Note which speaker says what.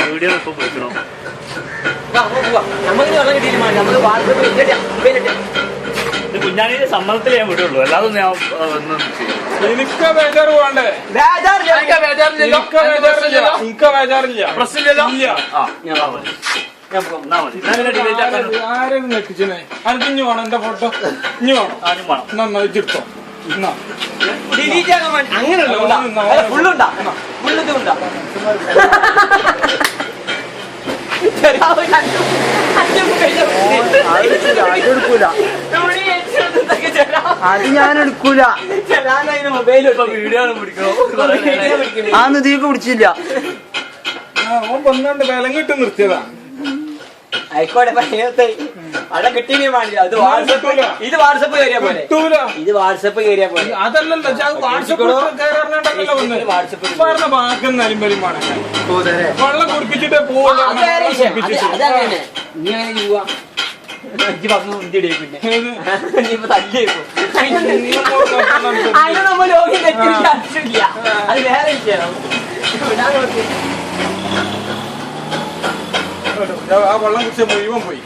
Speaker 1: video ഇപ്പൊ വിളിക്കണോ കുഞ്ഞാണിന്റെ സമ്മതത്തിലേ ഞാൻ വിടുള്ളൂ അല്ലാതെ ഞാൻ
Speaker 2: എനിക്ക് ബേജാറ് പോകണ്ടേ പ്രശ്നമില്ലല്ലോ ആരും നെക്കിച്ചേ അനക്ക് ഇഞ്ഞു വേണം എന്റെ ഫോട്ടോ ഇഞ്ഞു വേണം നന്നായി ചിട്ടോ
Speaker 3: ഫുള്ളുണ്ടാ ഫുള്ളുണ്ടാ
Speaker 4: അത് ഞാൻ എടുക്കൂല ആ നദിയൊക്കെ പിടിച്ചില്ല
Speaker 2: വന്നോണ്ട് വിലം കിട്ടി നിർത്തിയതാ
Speaker 3: ആയിക്കോട്ടെ അവിടെ കിട്ടിയേ വേണ്ടി അത് ഇത് വാട്സപ്പ് കയറിയാ പോലെ ഇത് വാട്സപ്പ് കയറിയാ പോലെ
Speaker 2: അതല്ലല്ലോ വാട്സപ്പ് ബാക്കി നലിമ്പലും വെള്ളം കുടിപ്പിച്ചിട്ടേ പോകുള്ളൂ
Speaker 3: അതങ്ങനെ നീ അങ്ങനെ പോവാ അഞ്ച് പറഞ്ഞു ഇന്ത്യയുടെ പിന്നെ ഇനിയിപ്പോ തല്ലേക്കും അതിന് നമ്മൾ ലോകം തെറ്റില്ല അത് വേറെ വിഷയം
Speaker 2: ആ വെള്ളം കുടിച്ച മുഴുവൻ പോയി